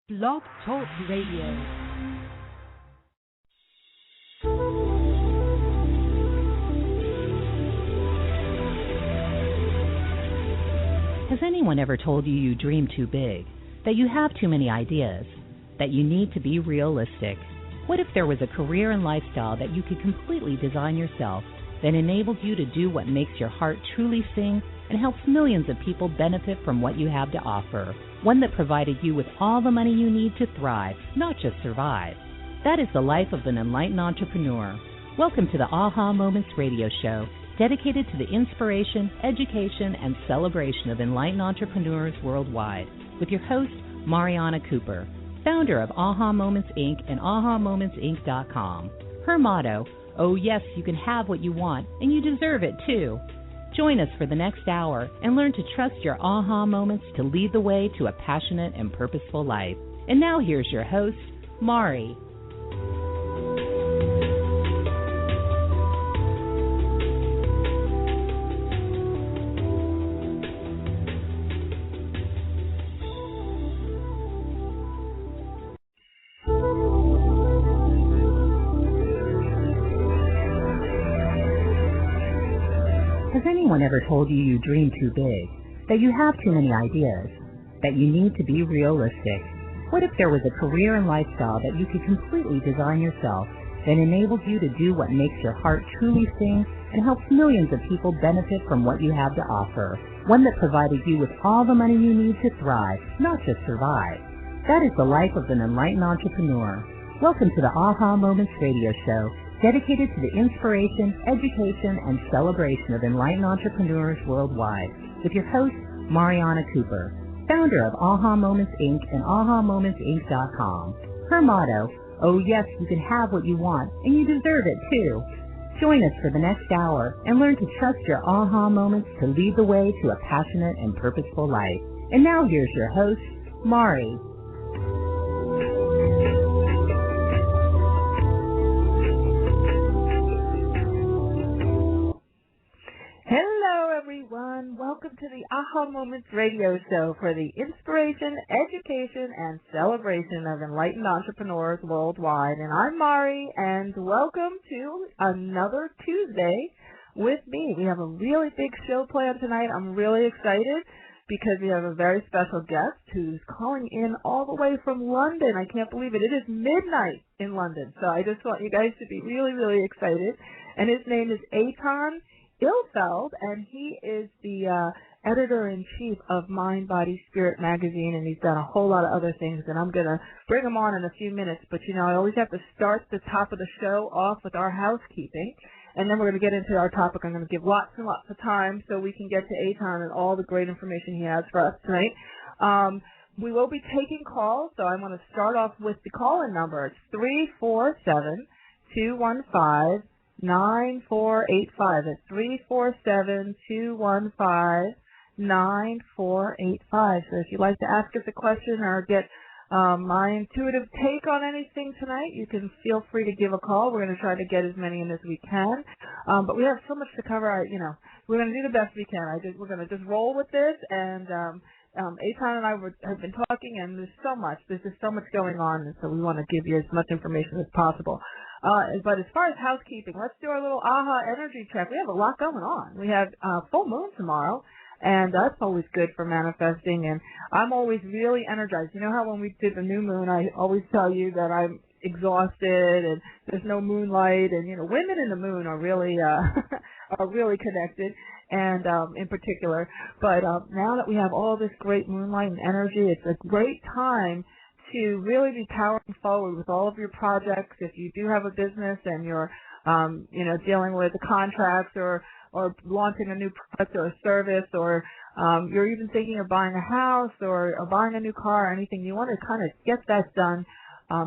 Blog Talk Radio. Has anyone ever told you you dream too big, that you have too many ideas, that you need to be realistic? What if there was a career and lifestyle that you could completely design yourself that enables you to do what makes your heart truly sing and helps millions of people benefit from what you have to offer? One that provided you with all the money you need to thrive, not just survive. That is the life of an enlightened entrepreneur. Welcome to the Aha Moments radio show, dedicated to the inspiration, education, and celebration of enlightened entrepreneurs worldwide, with your host, Mariana Cooper, founder of Aha Moments Inc. and AhaMomentsInc.com. Her motto, oh yes, you can have what you want, and you deserve it too. Join us for the next hour and learn to trust your aha moments to lead the way to a passionate and purposeful life. And now here's your host, Mari. Has anyone ever told you dream too big, that you have too many ideas, that you need to be realistic? What if there was a career and lifestyle that you could completely design yourself that enables you to do what makes your heart truly sing and helps millions of people benefit from what you have to offer? One that provided you with all the money you need to thrive, not just survive. That is the life of an enlightened entrepreneur. Welcome to the Aha Moments radio show, dedicated to the inspiration, education, and celebration of enlightened entrepreneurs worldwide, with your host, Mariana Cooper, founder of Aha Moments Inc. and AhaMomentsInc.com. Her motto, oh yes, you can have what you want, and you deserve it too. Join us for the next hour and learn to trust your aha moments to lead the way to a passionate and purposeful life. And now here's your host, Mari. Everyone, welcome to the Aha Moments radio show for the inspiration, education, and celebration of enlightened entrepreneurs worldwide. And I'm Mari, and welcome to another Tuesday with me. We have a really big show planned tonight. I'm really excited because we have a very special guest who's calling in all the way from London. I can't believe it. It is midnight in London, so I just want you guys to be really, really excited. And his name is Etan Ilfeld, and he is the editor-in-chief of Mind, Body, Spirit magazine, and he's done a whole lot of other things, and I'm going to bring him on in a few minutes. But, you know, I always have to start the top of the show off with our housekeeping, and then we're going to get into our topic. I'm going to give lots and lots of time so we can get to Etan and all the great information he has for us tonight. We will be taking calls, so I'm going to start off with the call-in number. It's 347-215-9485. It's 347-215-9485. So if you'd like to ask us a question or get my intuitive take on anything tonight, you can feel free to give a call. We're going to try to get as many in as we can. But we have so much to cover. We're going to do the best we can. We're going to just roll with this. And Etan and I have been talking, and there's just so much going on, and so we want to give you as much information as possible. But as far as housekeeping, let's do our little AHA energy check. We have a lot going on. We have full moon tomorrow, and that's always good for manifesting, and I'm always really energized. You know how when we did the new moon, I always tell you that I'm exhausted and there's no moonlight, and, you know, women in the moon are really connected, and in particular. But now that we have all this great moonlight and energy, it's a great time to really be powering forward with all of your projects. If you do have a business and you're, dealing with the contracts or launching a new product or a service, or you're even thinking of buying a house or buying a new car or anything, you want to kind of get that done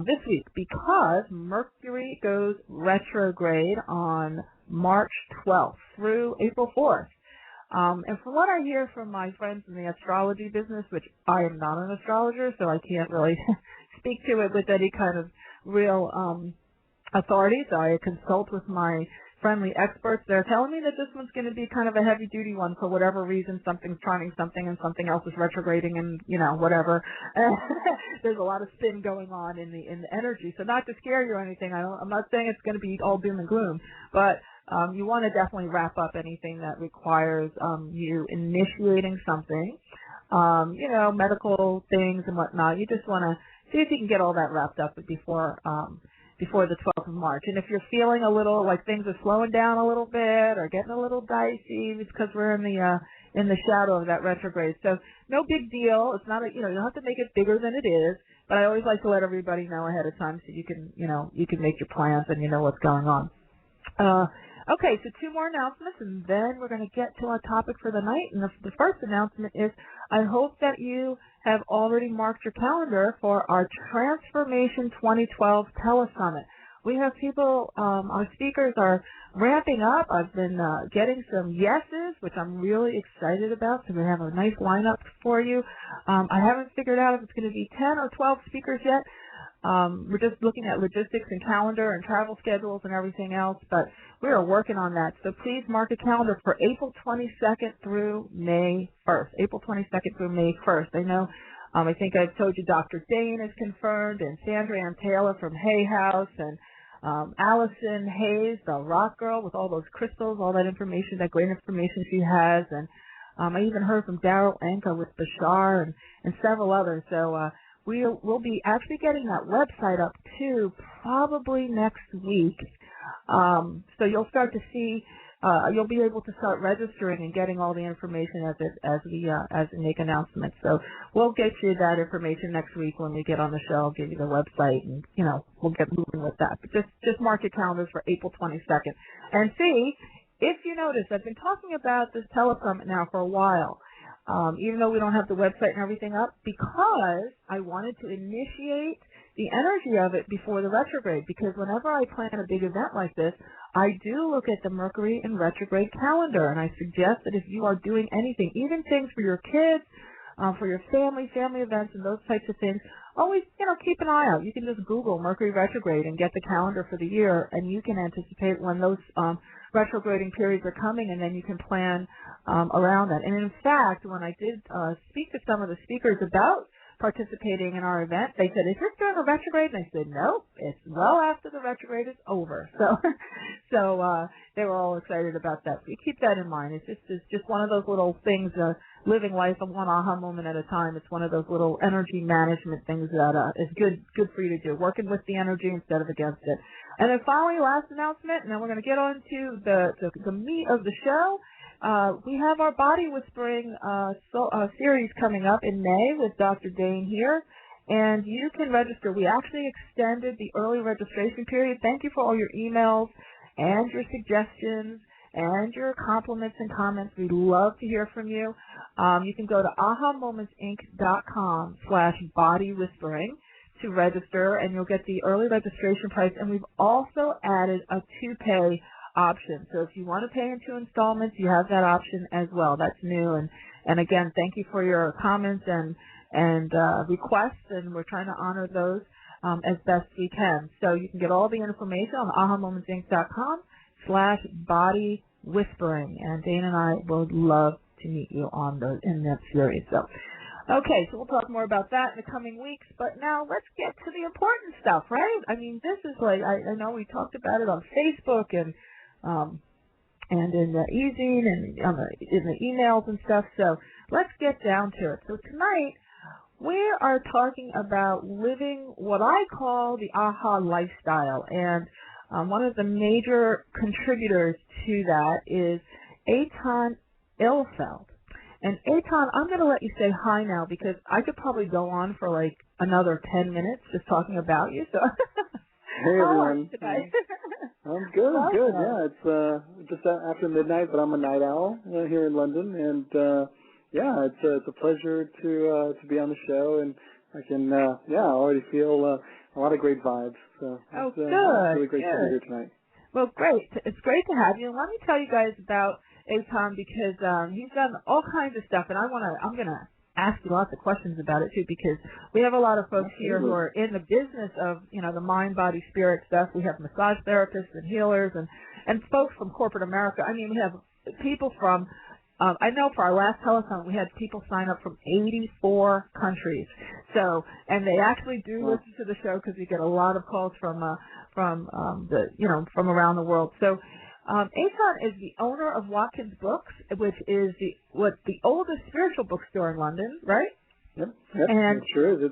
this week, because Mercury goes retrograde on March 12th through April 4th. And from what I hear from my friends in the astrology business, which I am not an astrologer, so I can't really speak to it with any kind of real authority, so I consult with my friendly experts. They're telling me that this one's going to be kind of a heavy-duty one for whatever reason. Something's trying something and something else is retrograding and, whatever. There's a lot of spin going on in the energy. So not to scare you or anything. I'm not saying it's going to be all doom and gloom, but you want to definitely wrap up anything that requires you initiating something, medical things and whatnot. You just want to see if you can get all that wrapped up before the 12th of March. And if you're feeling a little like things are slowing down a little bit or getting a little dicey, it's because we're in the shadow of that retrograde. So no big deal. It's not you don't have to make it bigger than it is, but I always like to let everybody know ahead of time so you can make your plans and you know what's going on. Okay, so 2 more announcements, and then we're going to get to our topic for the night. And the first announcement is I hope that you have already marked your calendar for our Transformation 2012 Telesummit. We have people, our speakers are ramping up. I've been getting some yeses, which I'm really excited about, so we have a nice lineup for you. I haven't figured out if it's going to be 10 or 12 speakers yet. We're just looking at logistics and calendar and travel schedules and everything else, but we are working on that. So please mark a calendar for April 22nd through May 1st. April 22nd through May 1st. I know, I think I've told you Dr. Dane is confirmed, and Sandra Ann Taylor from Hay House, and Allison Hayes, the rock girl with all those crystals, all that information, that great information she has, and I even heard from Daryl Anka with Bashar and several others. So we'll be actually getting that website up too, probably next week. So you'll start to see, you'll be able to start registering and getting all the information as we make announcements. So we'll get you that information next week when we get on the show. I'll give you the website, and we'll get moving with that. But just mark your calendars for April 22nd, and see if you notice. I've been talking about this telesummit now for a while. Even though we don't have the website and everything up, because I wanted to initiate the energy of it before the retrograde, because whenever I plan a big event like this, I do look at the Mercury in retrograde calendar, and I suggest that if you are doing anything, even things for your kids, for your family events and those types of things, always, keep an eye out. You can just Google Mercury retrograde and get the calendar for the year, and you can anticipate when those retrograding periods are coming, and then you can plan around that. And in fact, when I did speak to some of the speakers about participating in our event, they said, "Is this during a retrograde?" And I said, "No, it's well after the retrograde is over." So they were all excited about that. So you keep that in mind. It's just one of those little things, living life one aha moment at a time. It's one of those little energy management things that is good for you to do, working with the energy instead of against it. And then finally, last announcement, and then we're going to get on to the meat of the show. We have our Body Whispering series coming up in May with Dr. Dane here, and you can register. We actually extended the early registration period. Thank you for all your emails and your suggestions and your compliments and comments. We love to hear from you. You can go to ahamomentsinc.com/bodywhispering to register, and you'll get the early registration price. And we've also added a 2-pay option. So if you want to pay in 2 installments, you have that option as well. That's new. And again, thank you for your comments and requests, and we're trying to honor those as best we can. So you can get all the information on ahamomentsinc.com/bodywhispering. And Dane and I would love to meet you in that series. So, okay, so we'll talk more about that in the coming weeks. But now let's get to the important stuff, right? I mean, this is like, I know we talked about it on Facebook and in the e-zine and in the emails and stuff. So let's get down to it. So tonight we are talking about living what I call the AHA lifestyle. And one of the major contributors to that is Etan Ilfeld. And Etan, I'm going to let you say hi now, because I could probably go on for like another 10 minutes just talking about you. So, hey everyone. Today? I'm good. I'm good. Yeah, it's just after midnight, but I'm a night owl here in London, and yeah, it's a pleasure to be on the show, and I can I already feel a lot of great vibes. So it's really great to be here tonight. Well, great. It's great to have you. And let me tell you guys about Etan, because he's done all kinds of stuff, and I'm gonna ask you lots of questions about it too, because we have a lot of folks here who are in the business of the mind, body, spirit stuff. We have massage therapists and healers and folks from corporate America. I mean, we have people from, I know for our last telethon, we had people sign up from 84 countries. So, and they actually do listen to the show because we get a lot of calls from around the world. So, Etan is the owner of Watkins Books, which is the oldest spiritual bookstore in London, right? Yep. And it sure is.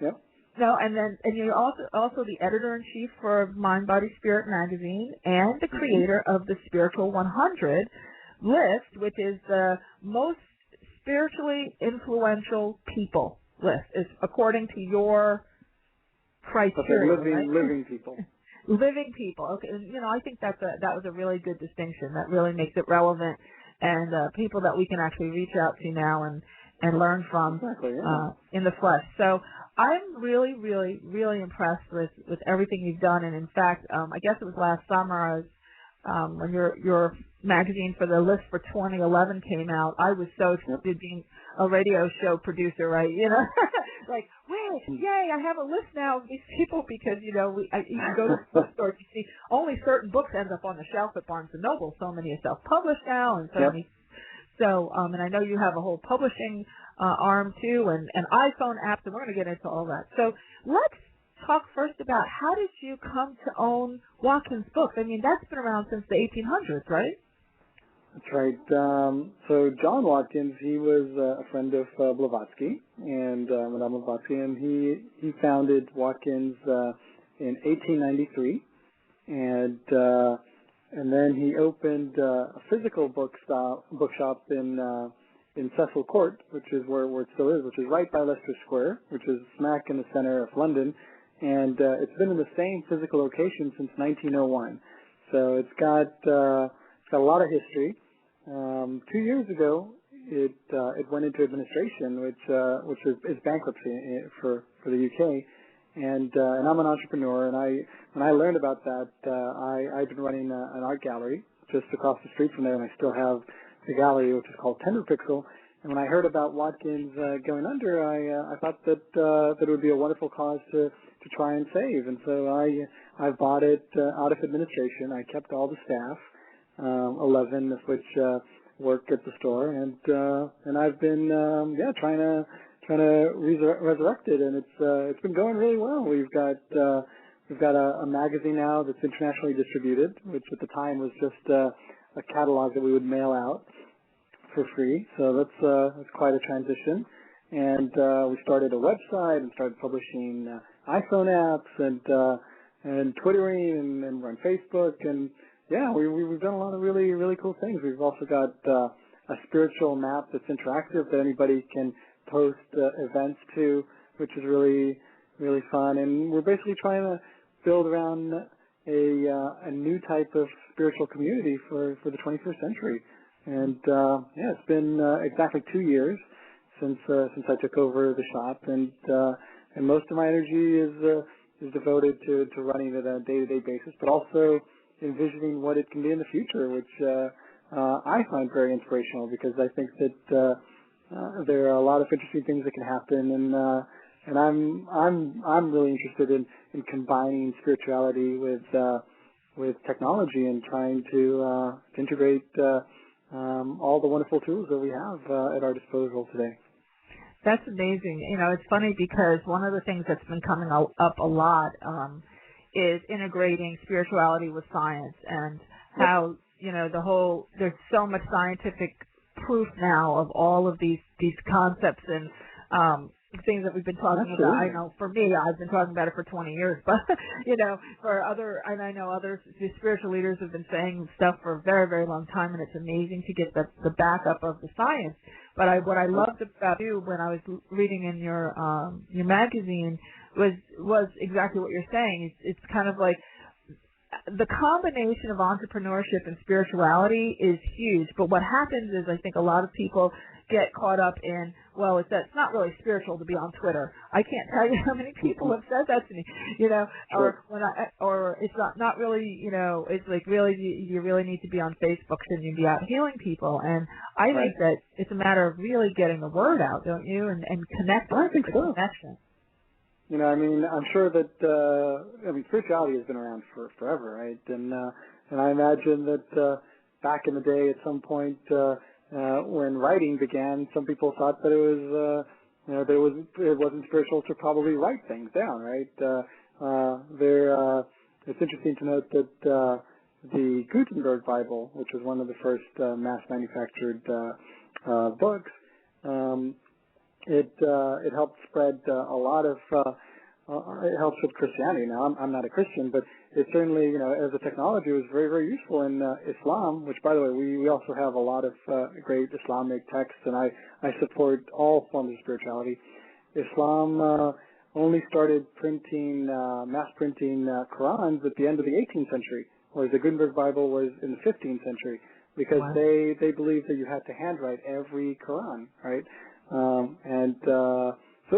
Yep. No, and you're also the editor-in-chief for Mind, Body, Spirit magazine and the creator of the Spiritual 100 list, which is the most spiritually influential people list, is according to your criteria. Okay, living people. Living people. Okay, and, I think that was a really good distinction. That really makes it relevant, and people that we can actually reach out to now and learn from in the flesh. So I'm really, really, really impressed with everything you've done. And in fact, I guess it was last summer, when your magazine for the list for 2011 came out, I was so excited being a radio show producer, right? Like, wait, yay, I have a list now of these people because, you can go to the bookstore, you see only certain books end up on the shelf at Barnes & Noble. So many are self-published now and so many. So, and I know you have a whole publishing arm too and iPhone apps, and we're going to get into all that. So let's talk first about how did you come to own Watkins Books? I mean, that's been around since the 1800s, right? That's right. So John Watkins, he was a friend of Blavatsky and Madame Blavatsky, and he founded Watkins in 1893, and then he opened a physical bookshop in Cecil Court, which is where it still is, which is right by Leicester Square, which is smack in the center of London. And it's been in the same physical location since 1901. So it's got a lot of history. 2 years ago, it went into administration, which is bankruptcy for the UK. And I'm an entrepreneur, and when I learned about that, I've been running an art gallery just across the street from there, and I still have the gallery, which is called Tender Pixel. And when I heard about Watkins going under, I thought that it would be a wonderful cause to try and save. And so I bought it out of administration. I kept all the staff, 11 of which work at the store, and I've been trying to resurrect it, and it's been going really well. We've got a magazine now that's internationally distributed, which at the time was just a catalog that we would mail out for free. So that's quite a transition. And we started a website and started publishing iPhone apps and Twittering, and we're on Facebook, and we've done a lot of really, really cool things. We've also got a spiritual map that's interactive that anybody can post events to, which is really, really fun. And we're basically trying to build around a new type of spiritual community for the 21st century. And it's been exactly 2 years since I took over the shop, and most of my energy is devoted to running it on a day-to-day basis, but also envisioning what it can be in the future, which I find very inspirational, because I think that there are a lot of interesting things that can happen, and I'm really interested in combining spirituality with technology and trying to integrate all the wonderful tools that we have at our disposal today. That's amazing. It's funny because one of the things that's been coming up a lot is integrating spirituality with science, and how, there's so much scientific proof now of all of these concepts and things that we've been talking about. I know for me, I've been talking about it for 20 years, but, and I know others, the spiritual leaders have been saying stuff for a very, very long time, and it's amazing to get the backup of the science. But what I loved about you when I was reading in your magazine was exactly what you're saying. It's kind of like the combination of entrepreneurship and spirituality is huge. But what happens is, I think a lot of people get caught up in, well, it's not really spiritual to be on Twitter. I can't tell you how many people have said that to me, or it's not really, it's like, really, you really need to be on Facebook, shouldn't you be out healing people? And I think that it's a matter of really getting the word out, don't you, and connecting. I think so. Connection. I'm sure that spirituality has been around for forever, right? And and I imagine that back in the day, at some point when writing began, some people thought that it was it wasn't spiritual to probably write things down, right? It's interesting to note that the Gutenberg Bible, which was one of the first mass-manufactured books, it helped spread a lot of it helps with Christianity. Now, I'm not a Christian, but it certainly, as a technology, was very, very useful in Islam, which, by the way, we also have a lot of great Islamic texts, and I support all forms of spirituality. Islam only started mass printing Qurans at the end of the 18th century, whereas the Gutenberg Bible was in the 15th century, because Wow. they believed that you had to handwrite every Quran, right? So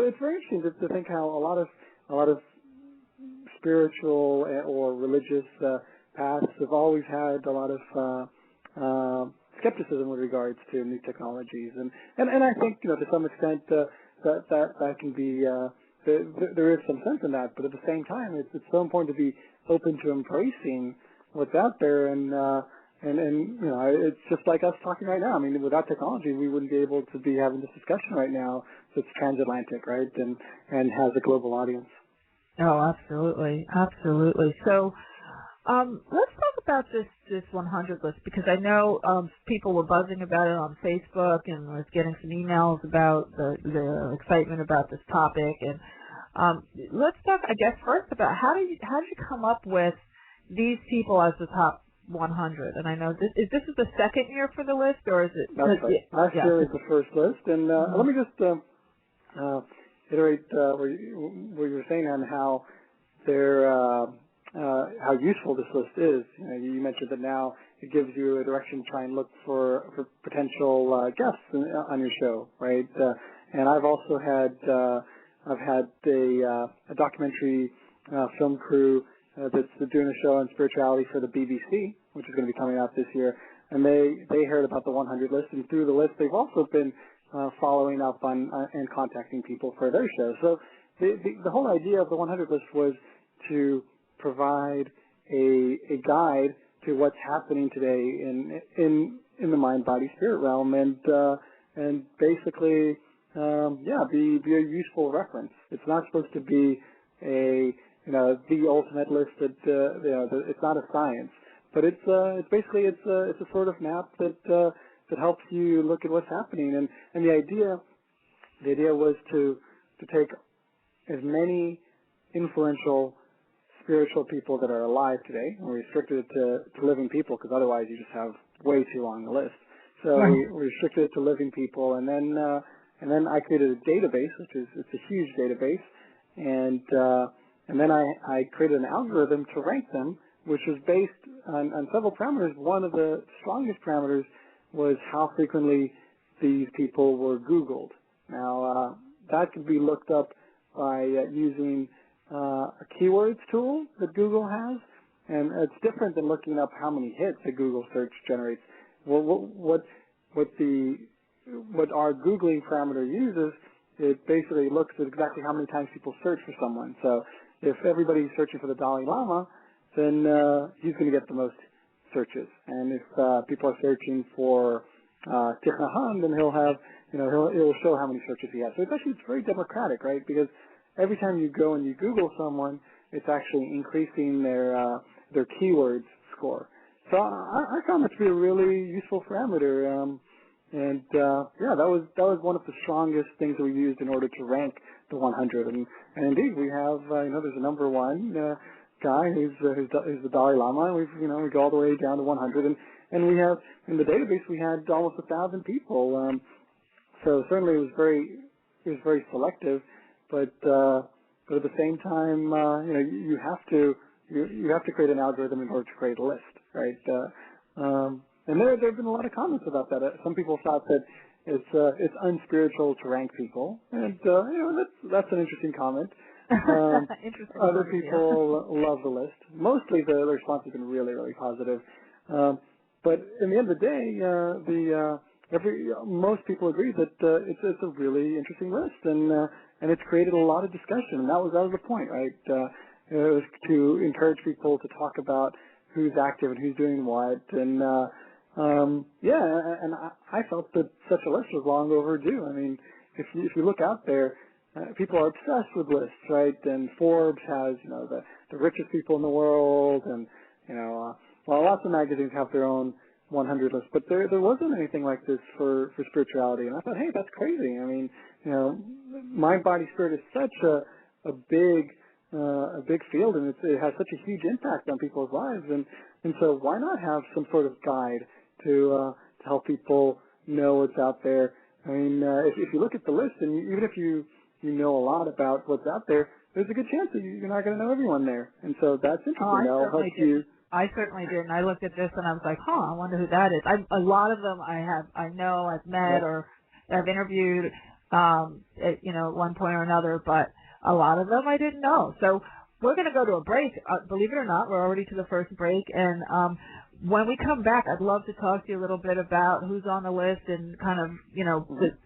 it's very interesting to think how a lot of spiritual or religious paths have always had a lot of skepticism with regards to new technologies, and I think to some extent that can be there is some sense in that, but at the same time it's so important to be open to embracing what's out there, and it's just like us talking right now. I mean, without technology, we wouldn't be able to be having this discussion right now. So it's transatlantic, right, and has a global audience. Oh, absolutely, absolutely. So, let's talk about this 100 list, because I know people were buzzing about it on Facebook and was getting some emails about the excitement about this topic. And let's talk, I guess, first about how did you come up with these people as the top 100? And I know this is the second year for the list, or is it? That's right. Last year was the first list, and let me just iterate what you were saying on how how useful this list is. You mentioned that now it gives you a direction to try and look for potential guests on your show, right? And I've also had a documentary film crew that's doing a show on spirituality for the BBC, which is going to be coming out this year. And they heard about the 100 list, and through the list, they've also been following up on and contacting people for their show. So the whole idea of the 100 list was to provide a guide to what's happening today in the mind, body, spirit realm, and basically be a useful reference. It's not supposed to be the ultimate list that it's not a science, but it's basically a sort of map that helps you look at what's happening, and the idea was to take as many influential spiritual people that are alive today, and we restricted it to living people, because otherwise you just have way too long a list. So we restricted it to living people, and then I created a database, it's a huge database, and then I created an algorithm to rank them, which was based on several parameters. One of the strongest parameters was how frequently these people were Googled. Now, that could be looked up by using a keywords tool that Google has, and it's different than looking up how many hits a Google search generates. What our Googling parameter uses, it basically looks at exactly how many times people search for someone. So if everybody's searching for the Dalai Lama, then he's going to get the most searches. And if people are searching for Thich Nhat Hanh, then he'll have, it'll show how many searches he has. So it's very democratic, right? Because every time you go and you Google someone, it's actually increasing their keywords score. So I found that to be a really useful parameter. That was one of the strongest things that we used in order to rank the 100. And indeed, we have, there's a number one guy who's the Dalai Lama. And we go all the way down to 100. And we have, in the database, we had almost 1,000 people. So certainly it was very selective. But at the same time, you have to create an algorithm in order to create a list, right? And there have been a lot of comments about that. Some people thought that it's unspiritual to rank people, and that's an interesting comment. Interesting. Other people love the list. Mostly the response has been really, really positive. But in the end of the day, most people agree that it's a really interesting list, and it's created a lot of discussion. And that was the point, right? It was to encourage people to talk about who's active and who's doing what. And and I felt that such a list was long overdue. I mean, if you look out there, people are obsessed with lists, right? And Forbes has, the richest people in the world, and lots of magazines have their own 100 list, but there wasn't anything like this for spirituality. And I thought, hey, that's crazy. I mean, mind, body, spirit is such a big field, and it has such a huge impact on people's lives. And so why not have some sort of guide to help people know what's out there? I mean, if you look at the list, and even if you know a lot about what's out there, there's a good chance that you're not going to know everyone there. And so that's interesting. That'll help you. I certainly did, and I looked at this and I was like, I wonder who that is. A lot of them I know, I've met, or I've interviewed, at one point or another, but a lot of them I didn't know. So we're going to go to a break. Believe it or not, we're already to the first break, and when we come back, I'd love to talk to you a little bit about who's on the list and kind of,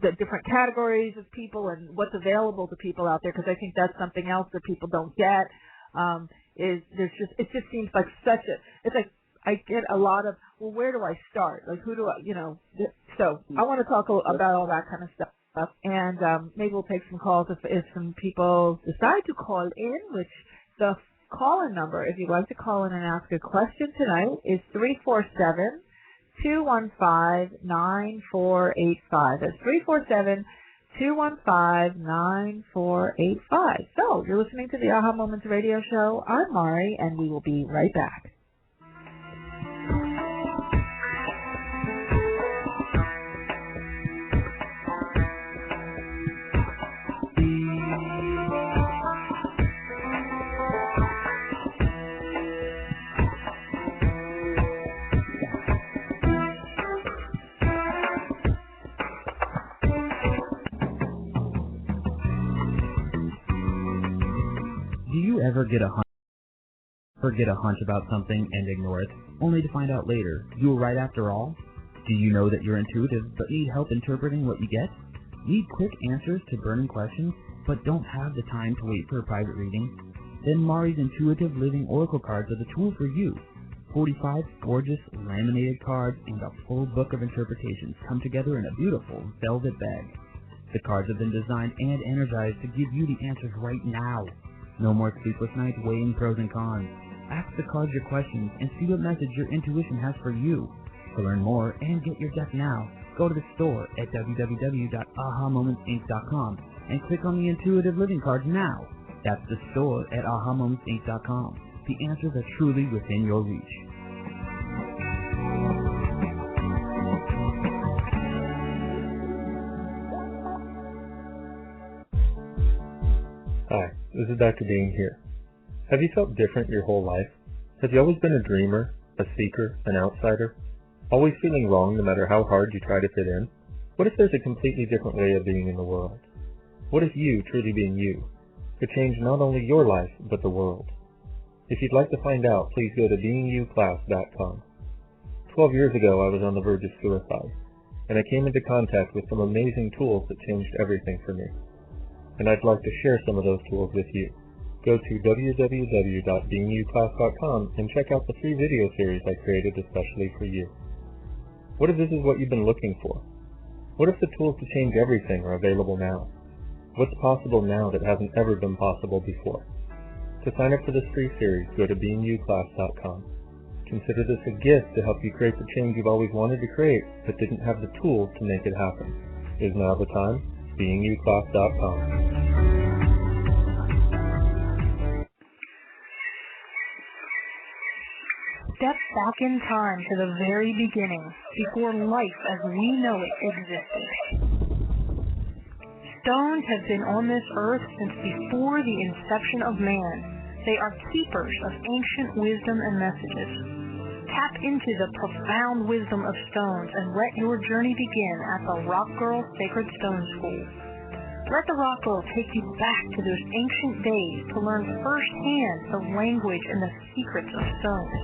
the different categories of people and what's available to people out there, because I think that's something else that people don't get. It just seems like it's like I get a lot of, well, where do I start? Like, who do I, so I want to talk about all that kind of stuff. And maybe we'll take some calls if some people decide to call in, which the call-in number, if you'd like to call in and ask a question tonight, is 347-215-9485. That's 347-215-9485. So, you're listening to the Aha Moments radio show. I'm Mari, and we will be right back. Ever get a hunch about something and ignore it, only to find out later you were right after all? Do you know that you're intuitive but need help interpreting what you get? Need quick answers to burning questions but don't have the time to wait for a private reading? Then Mari's Intuitive Living Oracle cards are the tool for you. 45 gorgeous laminated cards and a full book of interpretations come together in a beautiful velvet bag. The cards have been designed and energized to give you the answers right now. No more sleepless nights weighing pros and cons. Ask the cards your questions and see what message your intuition has for you. To learn more and get your deck now, go to the store at www.ahamomentsinc.com and click on the Intuitive Living cards now. That's the store at ahamomentsinc.com. The answers are truly within your reach. Hi, this is Dr. Dean here. Have you felt different your whole life? Have you always been a dreamer, a seeker, an outsider? Always feeling wrong no matter how hard you try to fit in? What if there's a completely different way of being in the world? What if you, truly being you, could change not only your life, but the world? If you'd like to find out, please go to beingyouclass.com. 12 years ago, I was on the verge of suicide, and I came into contact with some amazing tools that changed everything for me. And I'd like to share some of those tools with you. Go to www.beingyouclass.com and check out the free video series I created especially for you. What if this is what you've been looking for? What if the tools to change everything are available now? What's possible now that hasn't ever been possible before? To sign up for this free series, go to beingyouclass.com. Consider this a gift to help you create the change you've always wanted to create, but didn't have the tools to make it happen. Is now the time? beingyouclass.com. Step back in time to the very beginning, before life as we know it existed. Stones have been on this earth since before the inception of man. They are keepers of ancient wisdom and messages. Tap into the profound wisdom of stones and let your journey begin at the Rock Girl Sacred Stone School. Let the Rock Girl take you back to those ancient days to learn firsthand the language and the secrets of stones.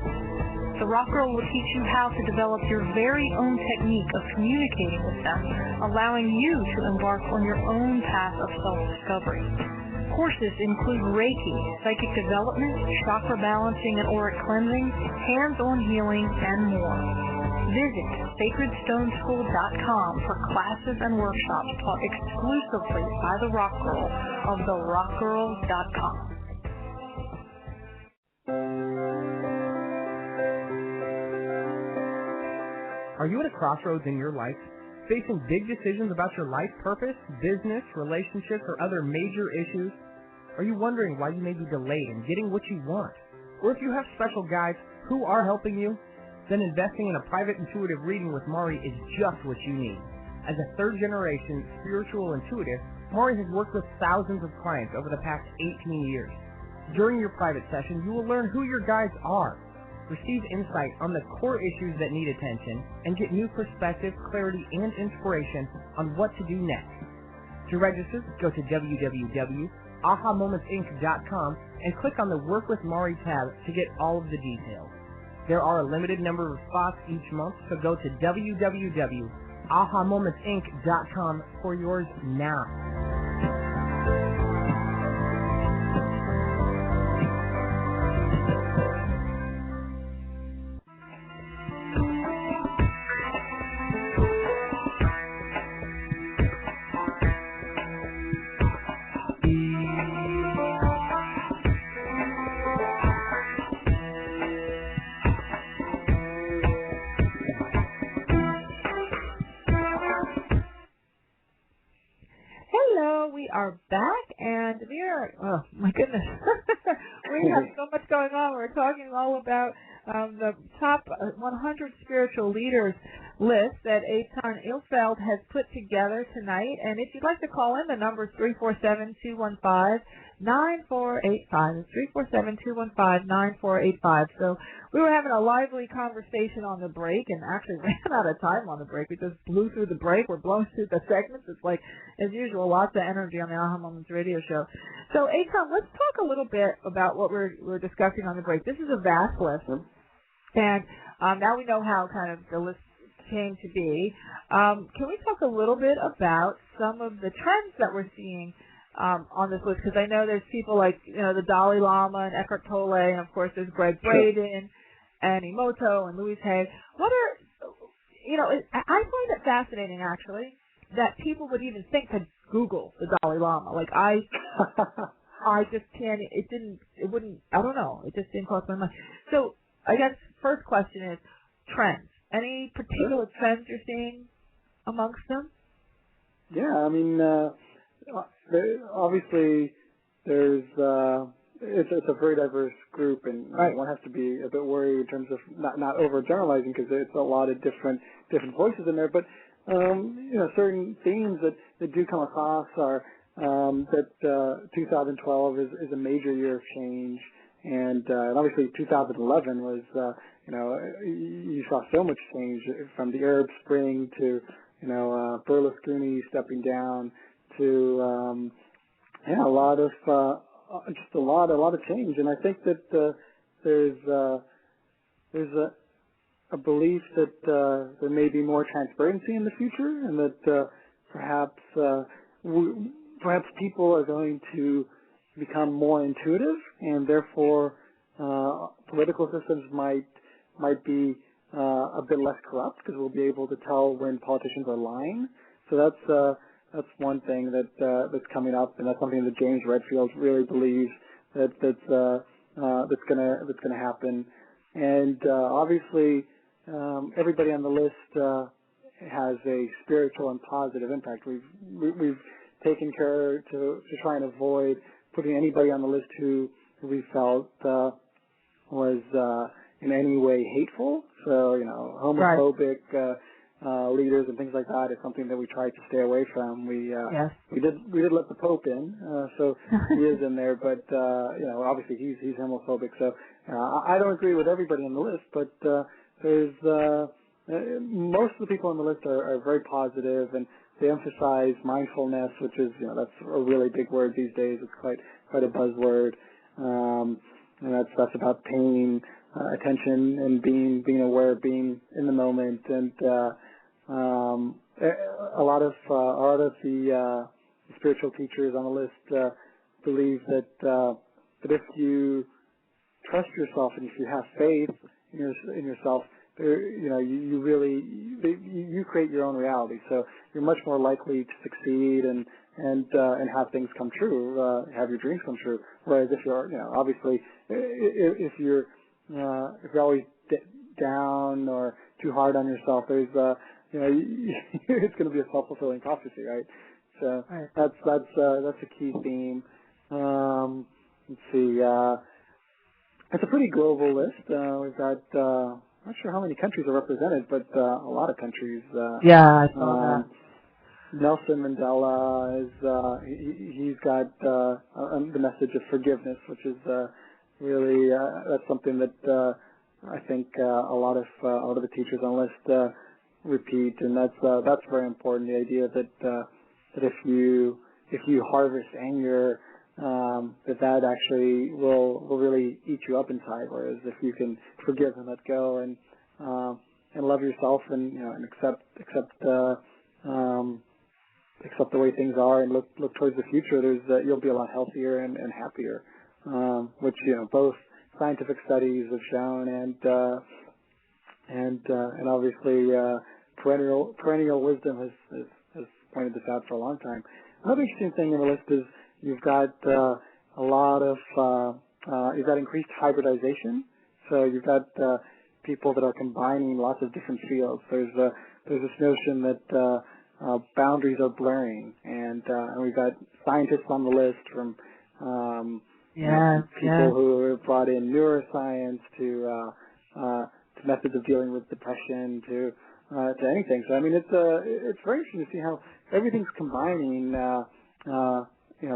The Rock Girl will teach you how to develop your very own technique of communicating with them, allowing you to embark on your own path of self-discovery. Courses include Reiki, psychic development, chakra balancing and auric cleansing, hands-on healing, and more. Visit sacredstoneschool.com for classes and workshops taught exclusively by the Rock Girl of therockgirl.com. Are you at a crossroads in your life, facing big decisions about your life purpose, business, relationships, or other major issues? Are you wondering why you may be delayed in getting what you want? Or if you have special guides who are helping you, then investing in a private intuitive reading with Mari is just what you need. As a third-generation spiritual intuitive, Mari has worked with thousands of clients over the past 18 years. During your private session, you will learn who your guides are, receive insight on the core issues that need attention, and get new perspective, clarity, and inspiration on what to do next. To register, go to www.ahamomentsinc.com and click on the Work with Mari tab to get all of the details. There are a limited number of spots each month, so go to www.ahamomentsinc.com for yours now. Are back, and we are, oh my goodness, we have so much going on. We're talking all about the top 100 spiritual leaders list that Etan Ilfeld has put together tonight. And if you'd like to call in, the number is 347-215-9485. It's 347-215-9485. So we were having a lively conversation on the break, and actually ran out of time on the break. We just blew through the break. We're blowing through the segments. It's like, as usual, lots of energy on the Aha Moments radio show. So, Etan, let's talk a little bit about what we're discussing on the break. This is a vast list, and now we know how kind of the list came to be. Can we talk a little bit about some of the trends that we're seeing on this list? Because I know there's people like, the Dalai Lama and Eckhart Tolle, and of course there's Greg Braden and Emoto and Louise Hay. What are, I find it fascinating actually that people would even think to Google the Dalai Lama. Like I just can't. I don't know. It just didn't cross my mind. So I guess first question is trends. Any particular trends you're seeing amongst them? Yeah, I mean, obviously there's it's a very diverse group, and one has to be a bit worried in terms of not overgeneralizing, because there's a lot of different voices in there. But certain themes that do come across are that 2012 is a major year of change, and obviously 2011 was you saw so much change from the Arab Spring to Berlusconi stepping down to a lot of change. And I think that there's a belief that there may be more transparency in the future, and that perhaps people are going to become more intuitive, and therefore political systems might be a bit less corrupt, because we'll be able to tell when politicians are lying. So that's one thing that's coming up, and that's something that James Redfield really believes that's gonna happen. And obviously, everybody on the list has a spiritual and positive impact. We've taken care to try and avoid putting anybody on the list who we felt was in any way hateful. So homophobic leaders and things like that is something that we tried to stay away from. We did let the Pope in, so he is in there, but obviously he's homophobic. So I don't agree with everybody on the list, but there's most of the people on the list are very positive, and they emphasize mindfulness, which is that's a really big word these days. It's quite a buzzword, and that's about paying attention and being aware, being in the moment, and a lot of the spiritual teachers on the list believe that if you trust yourself and if you have faith in yourself, you really create your own reality. So you're much more likely to succeed and have things come true, have your dreams come true. Whereas if you're, obviously, if you're always down or too hard on yourself, there's it's going to be a self-fulfilling prophecy, right? So that's a key theme. Let's see. It's a pretty global list. We've got I'm not sure how many countries are represented, but a lot of countries. I saw that. Nelson Mandela is he's got the message of forgiveness, which is really that's something that I think a lot of the teachers on the list repeat, and that's very important. The idea that if you harvest anger, that actually will really eat you up inside. Whereas if you can forgive and let go and love yourself and accept the way things are and look towards the future, you'll be a lot healthier and happier, which both scientific studies have shown and obviously perennial wisdom has pointed this out for a long time. Another interesting thing in the list is you've got a lot of you've got increased hybridization. So you've got people that are combining lots of different fields. There's this notion that boundaries are blurring, and we've got scientists on the list from people who have brought in neuroscience to methods of dealing with depression to anything. So I mean, it's very interesting to see how everything's combining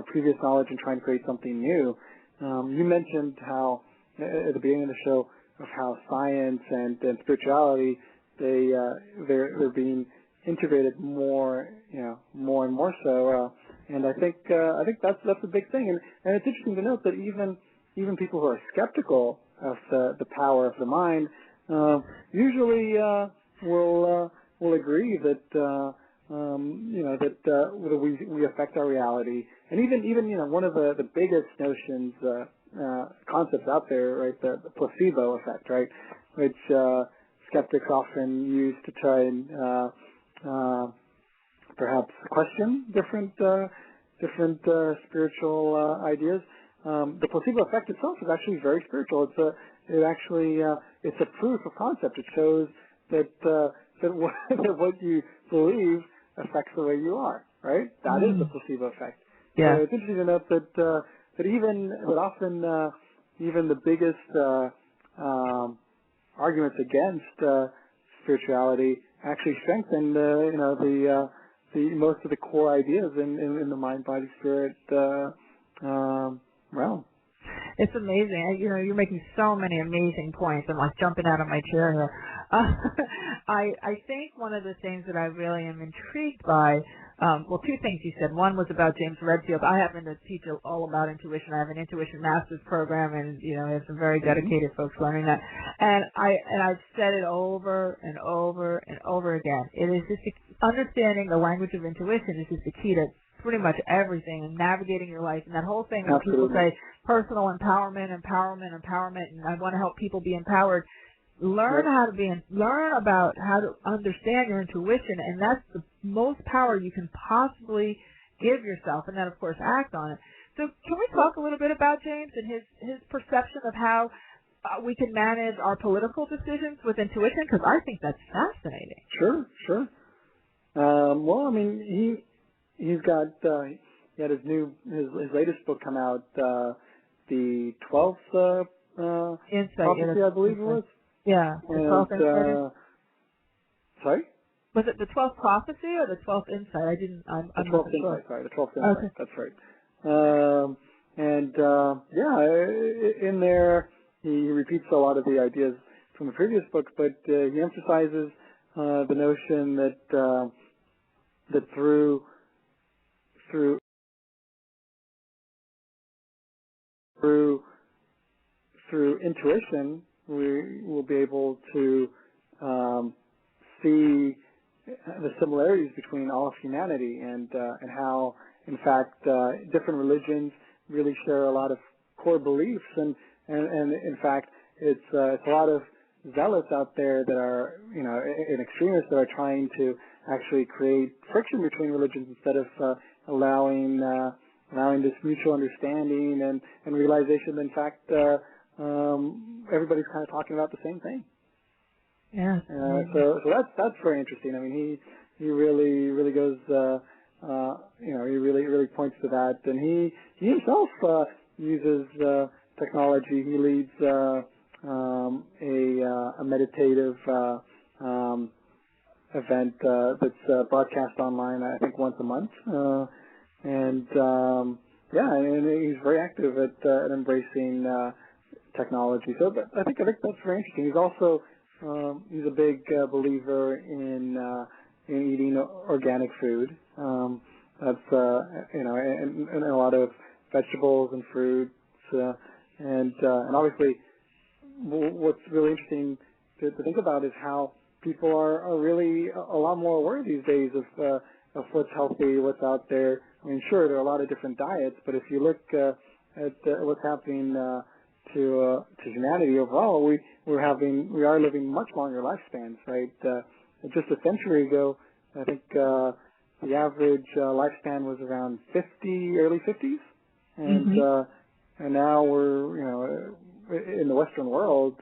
previous knowledge and trying to create something new. You mentioned how at the beginning of the show of how science and spirituality they're being integrated more and more so, and I think that's a big thing, and it's interesting to note that even people who are skeptical of the power of the mind usually will agree that we affect our reality, and even one of the biggest notions concepts out there, right, the placebo effect, right, which skeptics often use to try and perhaps question different spiritual ideas. The placebo effect itself is actually very spiritual. It's a proof of concept. It shows that what you believe affects the way you are. Right? That is the placebo effect. Yeah. So it's interesting to note that often even the biggest arguments against spirituality actually strengthen the most of the core ideas in the mind, body, spirit realm. It's amazing. You're making so many amazing points. I'm like jumping out of my chair here. I think one of the things that I really am intrigued by, two things you said. One was about James Redfield. I happen to teach all about intuition. I have an intuition master's program, and I have some very dedicated folks learning that. And I've said it over and over and over again. It is just understanding the language of intuition is just the key to pretty much everything and navigating your life. And that whole thing when people say personal empowerment, and I want to help people be empowered. Learn about how to understand your intuition, and that's the most power you can possibly give yourself, and then of course act on it. So can we talk a little bit about James and his perception of how we can manage our political decisions with intuition? Because I think that's fascinating. Sure. Well, I mean, he had his latest book come out, the 12th Insight, prophecy, I believe it was. Yeah, the 12th Insight. Sorry? Was it the 12th Prophecy or the 12th Insight? I'm the 12th Insight, sorry, the 12th Insight, okay. That's right. In there, he repeats a lot of the ideas from the previous book, but he emphasizes the notion that through intuition, we will be able to see the similarities between all of humanity and how, in fact, different religions really share a lot of core beliefs, and in fact, it's a lot of zealots out there that are, and extremists that are trying to actually create friction between religions instead of allowing this mutual understanding and realization that, in fact, everybody's kind of talking about the same thing. Yeah. So that's very interesting. I mean, he really goes, he really points to that, and he himself uses technology. He leads a meditative event that's broadcast online, I think, once a month, and he's very active at embracing technology. So I think that's very interesting. He's also he's a big believer in eating organic food. That's and a lot of vegetables and fruits, and obviously, what's really interesting to think about is how people are really a lot more aware these days of what's healthy, what's out there. I mean, sure, there are a lot of different diets, but if you look at what's happening to humanity overall, we are living much longer lifespans, right? Just a century ago, I think the average lifespan was around early 50s, and now we're in the Western world.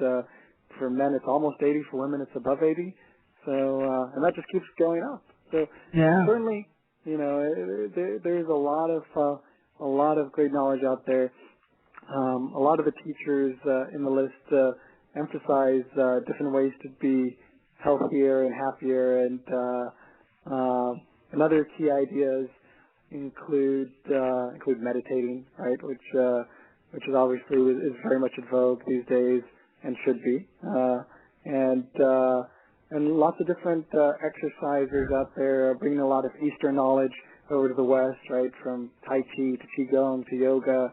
For men, it's almost 80. For women, it's above 80. So, and that just keeps going up. So, certainly, there's a lot of great knowledge out there. A lot of the teachers in the list emphasize different ways to be healthier and happier, and other key ideas include meditating, right? Which is obviously is very much in vogue these days and should be, and lots of different exercises out there, bringing a lot of Eastern knowledge over to the West, right? From Tai Chi to Qigong to yoga.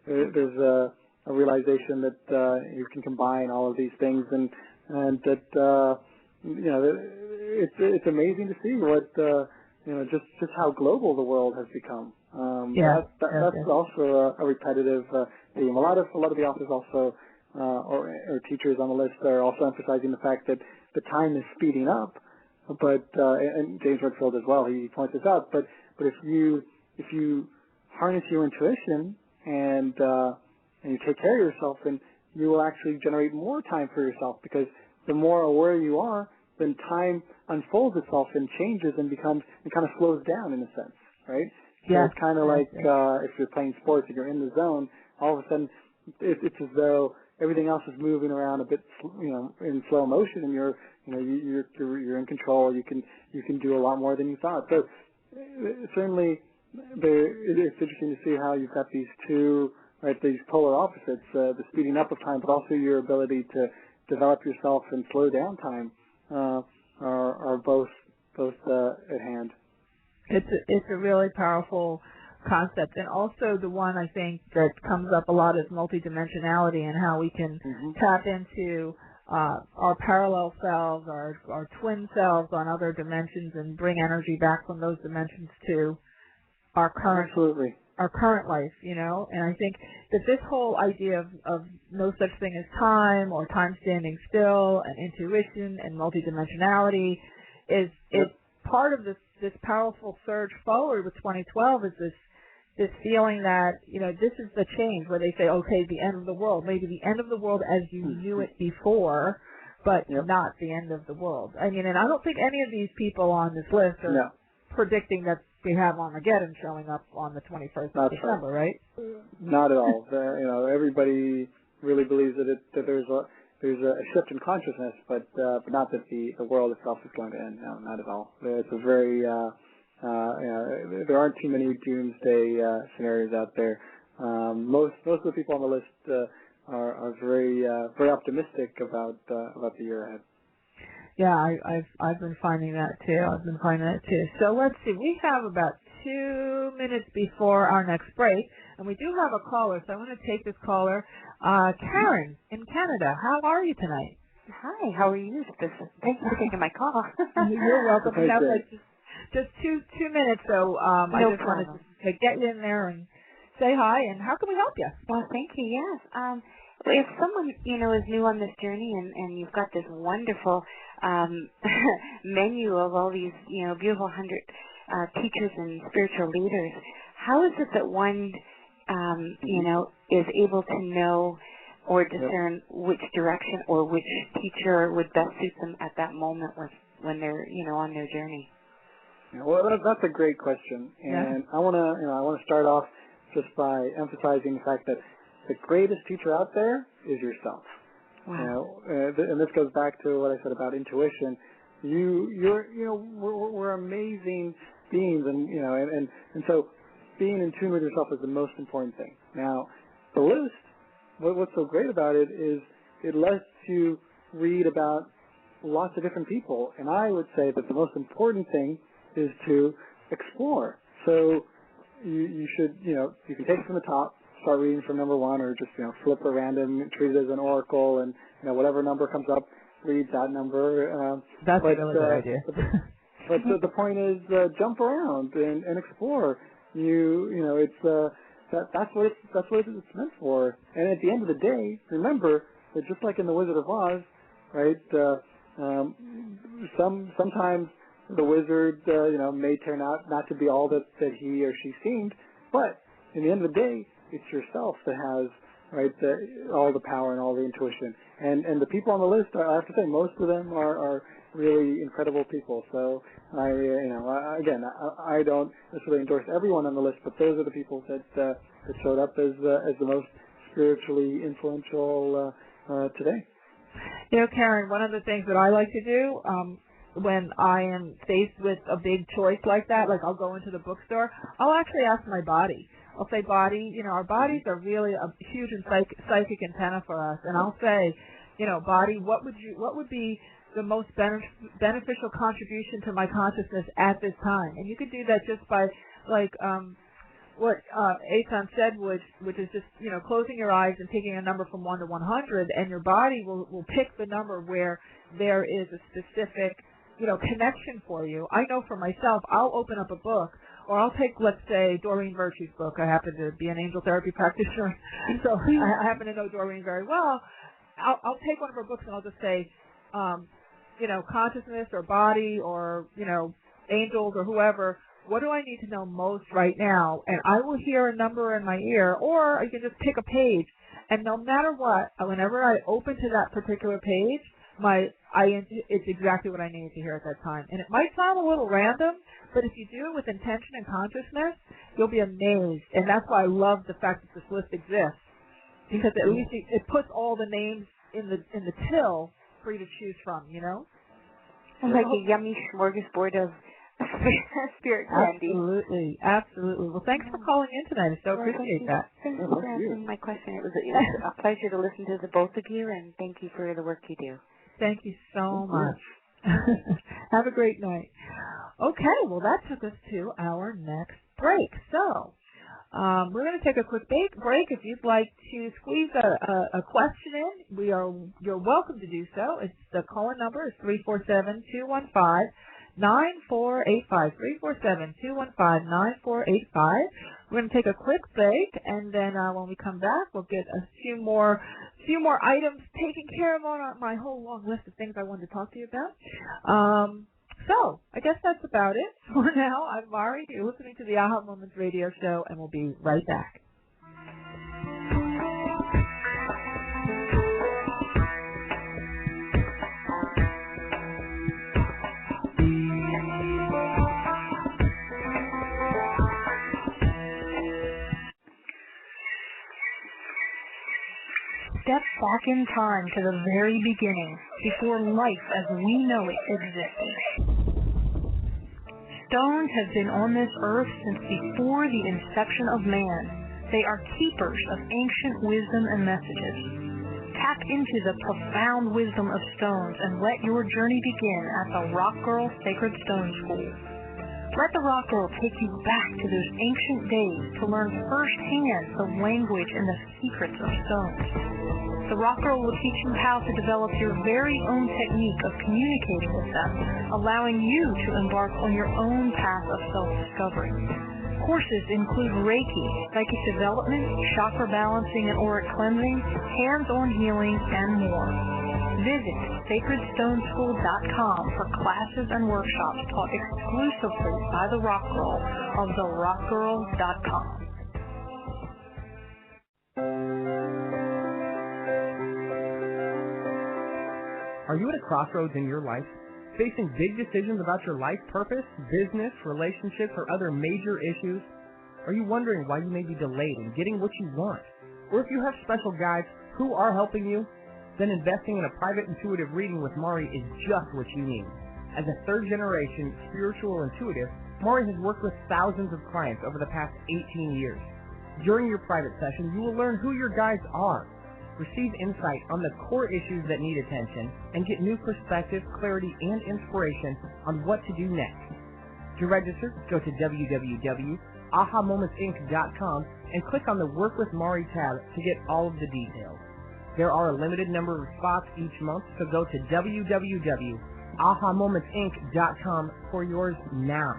There's a realization that you can combine all of these things, and that it's amazing to see what just how global the world has become. That's also a repetitive theme. A lot of the authors also or teachers on the list are also emphasizing the fact that the time is speeding up, but and James Redfield as well, he points this out. But if you harness your intuition and you take care of yourself, then you will actually generate more time for yourself, because the more aware you are, then time unfolds itself and changes and kind of slows down in a sense, right? So it's kind of like if you're playing sports and you're in the zone, all of a sudden it's as though everything else is moving around a bit, in slow motion, and you're in control. You can do a lot more than you thought. So certainly, it's interesting to see how you've got these two, right, these polar opposites, the speeding up of time, but also your ability to develop yourself and slow down time are both at hand. It's a really powerful concept, and also the one I think that comes up a lot is multidimensionality, and how we can tap into our parallel selves, our twin selves on other dimensions, and bring energy back from those dimensions to our current life, And I think that this whole idea of no such thing as time, or time standing still, and intuition and multidimensionality is part of this powerful surge forward with 2012 is this feeling that, this is the change where they say, okay, the end of the world, maybe the end of the world as you knew it before, but not the end of the world. I mean, and I don't think any of these people on this list are predicting that we have Armageddon showing up on the 21st of December, right? Not at all. Everybody really believes that there's a shift in consciousness, but not that the world itself is going to end. No, not at all. It's a very there aren't too many doomsday scenarios out there. Most of the people on the list are very optimistic about the year ahead. Yeah, I've been finding that too. So let's see. We have about 2 minutes before our next break, and we do have a caller. So I want to take this caller, Karen in Canada. How are you tonight? Hi. How are you? Thanks for taking my call. You're welcome. We have just two minutes, so I just wanted to get you in there and say hi, and how can we help you? Well, thank you, yes. If someone, is new on this journey and you've got this wonderful menu of all these, beautiful 100 teachers and spiritual leaders, how is it that one, is able to know or discern which direction or which teacher would best suit them at that moment when they're, on their journey? Yeah, well, that's a great question, and I want to start off just by emphasizing the fact that the greatest teacher out there is yourself. Wow. And this goes back to what I said about intuition. We're amazing beings, and so being in tune with yourself is the most important thing. Now, the list, what's so great about it is it lets you read about lots of different people, and I would say that the most important thing is to explore. So you should, you can take it from the top, start reading from number 1, or just, flip a random, treat it as an oracle, and, whatever number comes up, read that number. That's a really good idea. But the point is, jump around and explore. That's what it's meant for. And at the end of the day, remember that just like in The Wizard of Oz, right? Sometimes the wizard, may turn out not to be all that he or she seemed, but in the end of the day, it's yourself that has, right, all the power and all the intuition. And the people on the list, I have to say, most of them are really incredible people. So I don't necessarily endorse everyone on the list, but those are the people that showed up as the most spiritually influential today. Karen, one of the things that I like to do when I am faced with a big choice like that, like I'll go into the bookstore, I'll actually ask my body. I'll say, body, our bodies are really a huge and psychic antenna for us, and I'll say, body, what would be the most beneficial contribution to my consciousness at this time? And you could do that just by, what Etan said, which is just, closing your eyes and picking a number from 1 to 100, and your body will pick the number where there is a specific, connection for you. I know for myself, I'll open up a book, or I'll take, let's say, Doreen Virtue's book. I happen to be an angel therapy practitioner, so I happen to know Doreen very well. I'll take one of her books and I'll just say, consciousness or body or, angels or whoever, what do I need to know most right now? And I will hear a number in my ear, or I can just pick a page. And no matter what, whenever I open to that particular page, it's exactly what I needed to hear at that time. And it might sound a little random, but if you do it with intention and consciousness, you'll be amazed. And that's why I love the fact that this list exists, because at least it puts all the names in the till for you to choose from, And like a yummy smorgasbord of spirit candy. Absolutely. Well, thanks for calling in tonight. I so appreciate that. Thank you for answering my question. It was a pleasure to listen to the both of you, and thank you for the work you do. Thank you so much. Have a great night. Okay, well, that took us to our next break. So, we're going to take a quick break. If you'd like to squeeze a question in, you're welcome to do so. It's the call-in number is 347-215-9485, 347-215-9485. We're going to take a quick break, and then when we come back, we'll get a few more items taken care of on my whole long list of things I wanted to talk to you about. So, I guess that's about it for now. I'm Mari. You're listening to the Aha Moments radio show, and we'll be right back. Step back in time to the very beginning, before life as we know it existed. Stones have been on this earth since before the inception of man. They are keepers of ancient wisdom and messages. Tap into the profound wisdom of stones and let your journey begin at the Rock Girl Sacred Stone School. Let the Rock Girl take you back to those ancient days to learn firsthand the language and the secrets of stones. The Rock Girl will teach you how to develop your very own technique of communicating with them, allowing you to embark on your own path of self-discovery. Courses include Reiki, psychic development, chakra balancing and auric cleansing, hands-on healing, and more. Visit sacredstoneschool.com for classes and workshops taught exclusively by the Rock Girl of therockgirl.com. Are you at a crossroads in your life, facing big decisions about your life purpose, business, relationships, or other major issues? Are you wondering why you may be delayed in getting what you want? Or if you have special guides who are helping you, then investing in a private intuitive reading with Mari is just what you need. As a third-generation spiritual intuitive, Mari has worked with thousands of clients over the past 18 years. During your private session, you will learn who your guides are, receive insight on the core issues that need attention, and get new perspective, clarity, and inspiration on what to do next. To register, go to www.ahamomentsinc.com and click on the Work with Mari tab to get all of the details. There are a limited number of spots each month, so go to www.ahamomentsinc.com for yours now.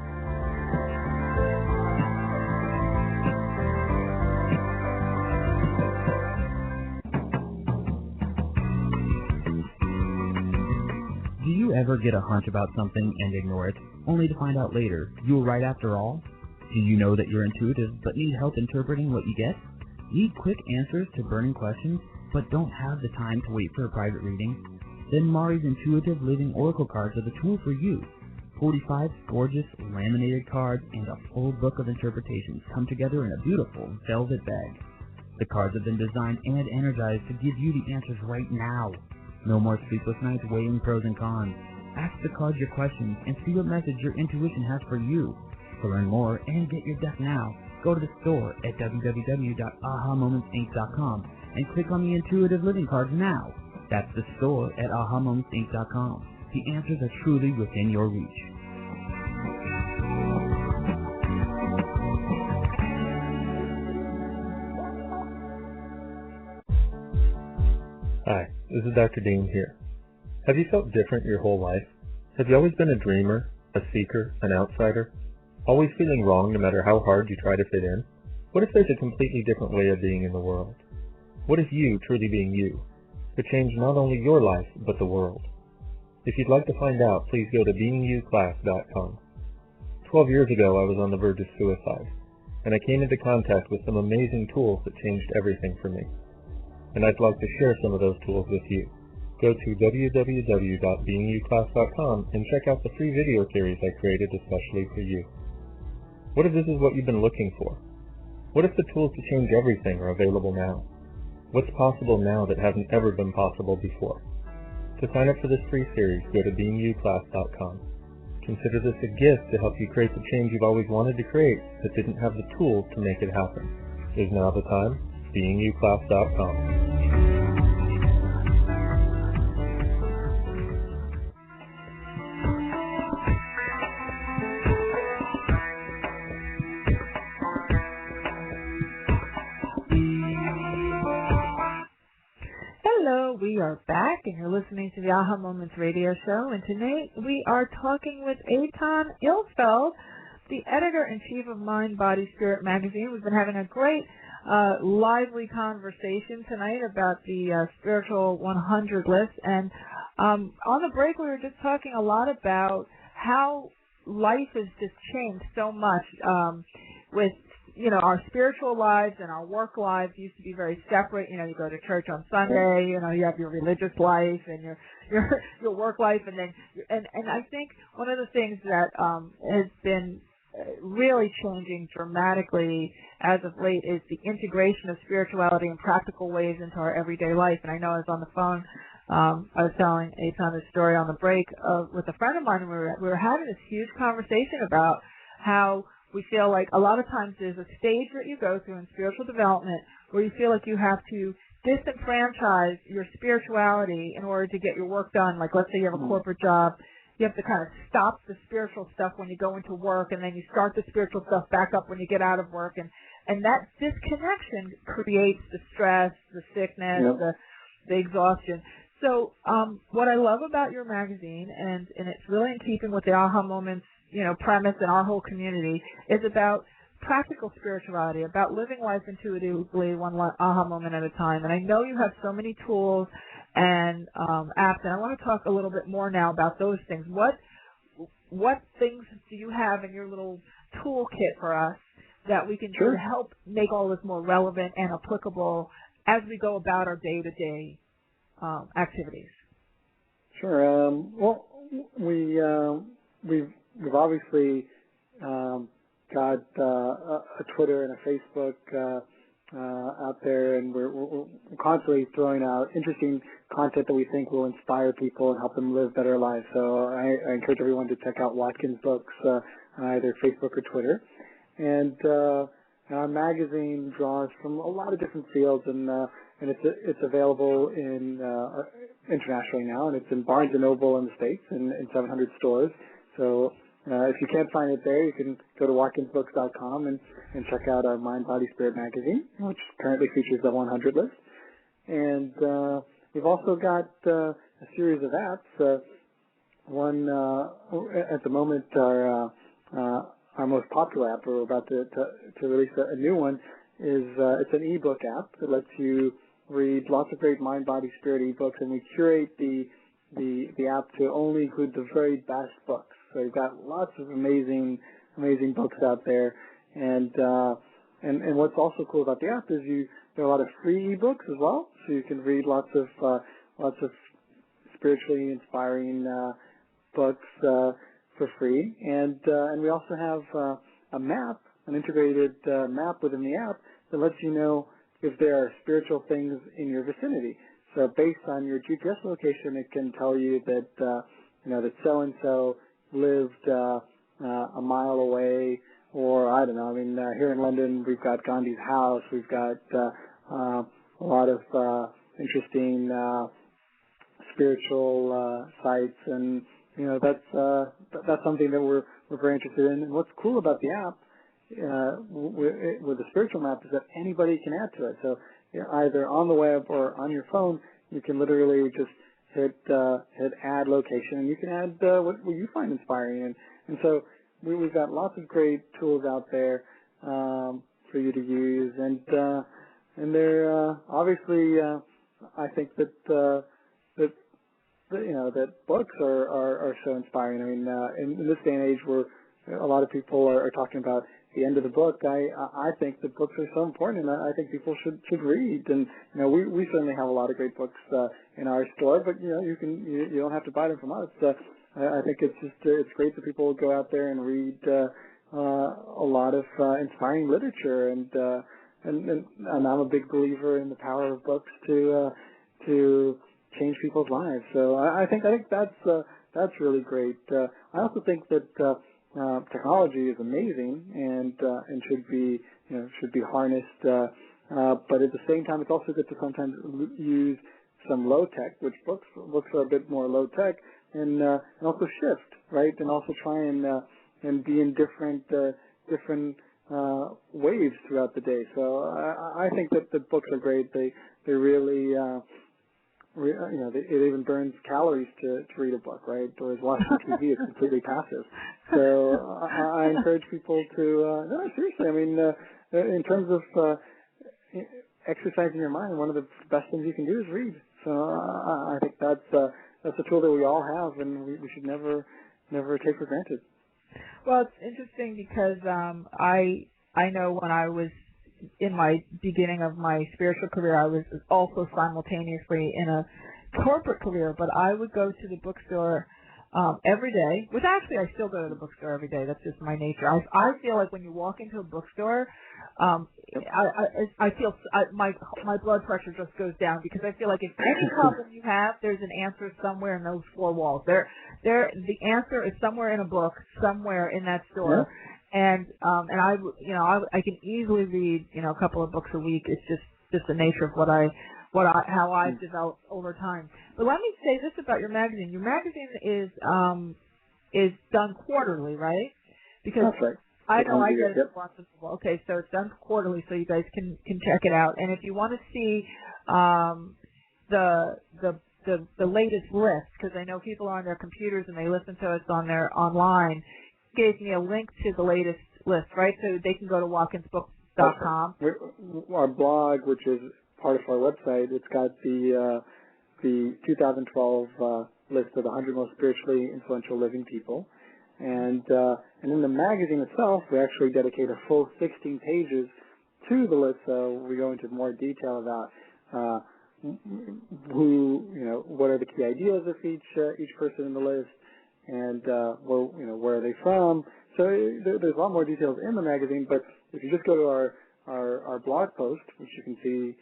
Do you ever get a hunch about something and ignore it, only to find out later you were right after all? Do you know that you're intuitive but need help interpreting what you get? Need quick answers to burning questions but don't have the time to wait for a private reading? Then Mari's Intuitive Living Oracle cards are the tool for you. 45 gorgeous laminated cards and a full book of interpretations come together in a beautiful velvet bag. The cards have been designed and energized to give you the answers right now. No more sleepless nights weighing pros and cons. Ask the cards your questions and see what message your intuition has for you. To learn more and get your deck now, go to the store at www.ahamomentsinc.com and click on the Intuitive Living cards now. That's the store at ahamomentsinc.com. The answers are truly within your reach. Hi, this is Dr. Dean here. Have you felt different your whole life? Have you always been a dreamer, a seeker, an outsider? Always feeling wrong no matter how hard you try to fit in? What if there's a completely different way of being in the world? What if you, truly being you, could change not only your life, but the world? If you'd like to find out, please go to beingyouclass.com. 12 years ago, I was on the verge of suicide, and I came into contact with some amazing tools that changed everything for me. And I'd like to share some of those tools with you. Go to www.beingyouclass.com and check out the free video series I created especially for you. What if this is what you've been looking for? What if the tools to change everything are available now? What's possible now that hasn't ever been possible before? To sign up for this free series, go to beingyouclass.com. Consider this a gift to help you create the change you've always wanted to create but didn't have the tools to make it happen. Is now the time? beingyouclass.com. Hello, we are back, and you're listening to the Aha Moments radio show, and tonight we are talking with Etan Ilfeld, the editor-in-chief of Mind, Body, Spirit magazine. We've been having a great lively conversation tonight about the Spiritual 100 list, and on the break we were just talking a lot about how life has just changed so much with, you know, our spiritual lives and our work lives used to be very separate. You know, you go to church on Sunday, you know, you have your religious life and your work life, and then and I think one of the things that has been really changing dramatically as of late is the integration of spirituality in practical ways into our everyday life. And I know I was on the phone, I was telling Etan this story on the break with a friend of mine, and we were having this huge conversation about how we feel like a lot of times there's a stage that you go through in spiritual development where you feel like you have to disenfranchise your spirituality in order to get your work done. Like, let's say you have a corporate job. You have to kind of stop the spiritual stuff when you go into work, and then you start the spiritual stuff back up when you get out of work. And that disconnection creates the stress, the sickness, the exhaustion. So what I love about your magazine, and it's really in keeping with the Aha Moments, you know, premise in our whole community, is about practical spirituality, about living life intuitively, one aha moment at a time. And I know you have so many tools and apps, and I want to talk a little bit more now about those things. What things do you have in your little toolkit for us that we can do to help make all this more relevant and applicable as we go about our day-to-day activities? Sure. Well, we've obviously got a Twitter and a Facebook out there, and we're constantly throwing out interesting content that we think will inspire people and help them live better lives. So I encourage everyone to check out Watkins Books on either Facebook or Twitter. And our magazine draws from a lot of different fields, and it's available in internationally now, and it's in Barnes & Noble in the States and in 700 stores. So if you can't find it there, you can go to watkinsbooks.com and check out our Mind, Body, Spirit magazine, which currently features the 100 list. And we've also got a series of apps. One at the moment, our most popular app, we're about to release a new one, is it's an ebook app that lets you read lots of great Mind, Body, Spirit ebooks, and we curate the app to only include the very best books. So you've got lots of amazing books out there, and what's also cool about the app is there are a lot of free ebooks as well, so you can read lots of spiritually inspiring books for free, and we also have a map, an integrated map within the app that lets you know if there are spiritual things in your vicinity. So based on your GPS location, it can tell you that that so and so lived a mile away, or I don't know. I mean, here in London, we've got Gandhi's house. We've got a lot of interesting spiritual sites, and that's something that we're very interested in. And what's cool about the app with the spiritual map is that anybody can add to it. So either on the web or on your phone, you can literally just hit add location, and you can add what you find inspiring. And so we've got lots of great tools out there for you to use, and they're obviously I think that that books are so inspiring. I mean, in this day and age where a lot of people are talking about the end of the book, I think that books are so important, and I think people should read. And we certainly have a lot of great books in our store, but you don't have to buy them from us. I think it's great that people go out there and read a lot of inspiring literature, and I'm a big believer in the power of books to change people's lives. So I think that's really great. I also think that technology is amazing and should be harnessed, but at the same time, it's also good to sometimes use some low tech, which books are a bit more low tech, and also shift, right, and also try and be in different waves throughout the day. So I think that the books are great. They really it even burns calories to read a book, right? Whereas watching TV is completely passive. So I encourage people to, no, seriously, I mean, in terms of exercising your mind, one of the best things you can do is read. So I think that's a tool that we all have, and we should never take for granted. Well, it's interesting because I know when I was in my beginning of my spiritual career, I was also simultaneously in a corporate career, but I would go to the bookstore every day, which actually I still go to the bookstore every day. That's just my nature. I feel like when you walk into a bookstore, I feel my blood pressure just goes down, because I feel like if any problem you have, there's an answer somewhere in those four walls. The answer is somewhere in a book, somewhere in that store. Yeah. And I can easily read a couple of books a week. It's just the nature of how I've developed over time. But let me say this about your magazine. Your magazine is done quarterly, right? Because that's right. I know I get it once in a while. Okay, so it's done quarterly, so you guys can check it out. And if you want to see the latest list, because I know people are on their computers and they listen to us on their online, gave me a link to the latest list, right? So they can go to WatkinsBooks.com. Our blog, which is part of our website, it's got the 2012 list of the 100 most spiritually influential living people. And in the magazine itself, we actually dedicate a full 16 pages to the list, so we go into more detail about what are the key ideas of each person in the list, and where are they from. So there's a lot more details in the magazine, but if you just go to our blog post, which you can see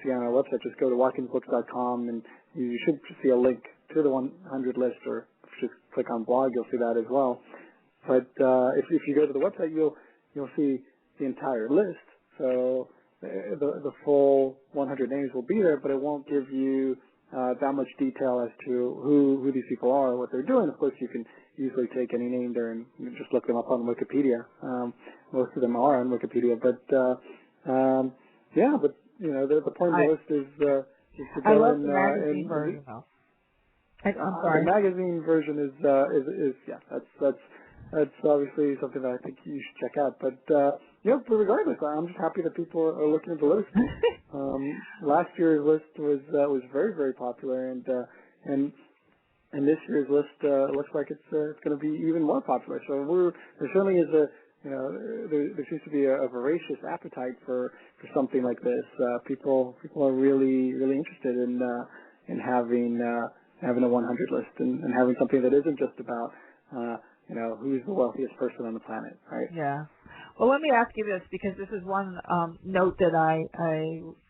on our website, just go to WatkinsBooks.com, and you should see a link to the 100 list, or just click on blog, you'll see that as well. But if you go to the website, you'll see the entire list. So the full 100 names will be there, but it won't give you that much detail as to who these people are, what they're doing. Of course, you can easily take any name there and just look them up on Wikipedia. Most of them are on Wikipedia, but the point of the list is to go I love the magazine version. I'm sorry. The magazine version is that's obviously something that I think you should check out. But but regardless, I'm just happy that people are looking at the list. Last year's list was very, very popular, and this year's list looks like it's going to be even more popular. So there certainly is there seems to be a voracious appetite for something like this. People are really, really interested in having a 100 list and having something that isn't just about who's the wealthiest person on the planet, right? Yeah. Well, let me ask you this, because this is one note that I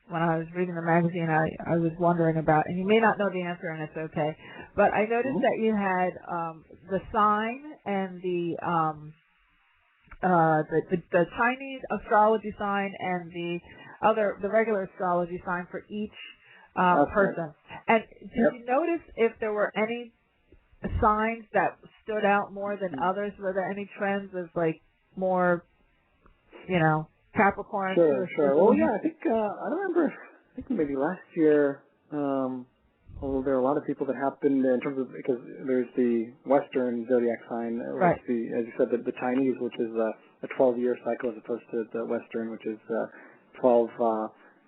when I was reading the magazine, I was wondering about, and you may not know the answer, and it's okay, but I noticed that you had the sign and the Chinese astrology sign and the regular astrology sign for each person. And did you notice if there were any signs that stood out more than others? Were there any trends of more, Capricorn? Sure. Well, yeah, I think I don't remember. I think maybe last year. Although there are a lot of people that happened in terms of, because there's the Western zodiac sign, right? As you said, the Chinese, which is a 12-year cycle, as opposed to the Western, which is 12.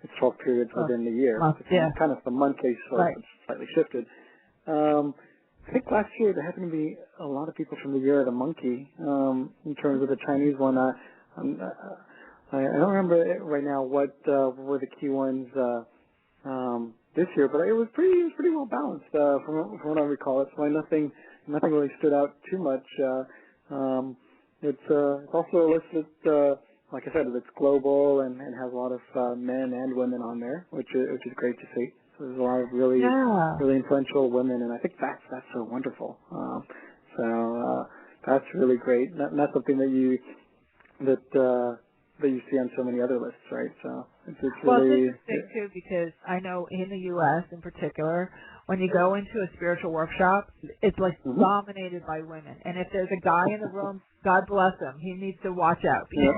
It's 12 periods within the year. It's kind of the month case, so it's slightly shifted. I think last year there happened to be a lot of people from the year of the monkey. In terms of the Chinese one, I don't remember right now what were the key ones this year, but it was pretty well balanced from what I recall. It's why nothing really stood out too much. It's also a list that, like I said, it's global and has a lot of men and women on there, which is great to see. So there's a lot of really influential women, and I think that's so wonderful. So that's really great. Not something that you see on so many other lists, right? So it's really it's interesting too, because I know in the U.S. in particular, when you go into a spiritual workshop, it's dominated by women. And if there's a guy in the room, God bless him, he needs to watch out. The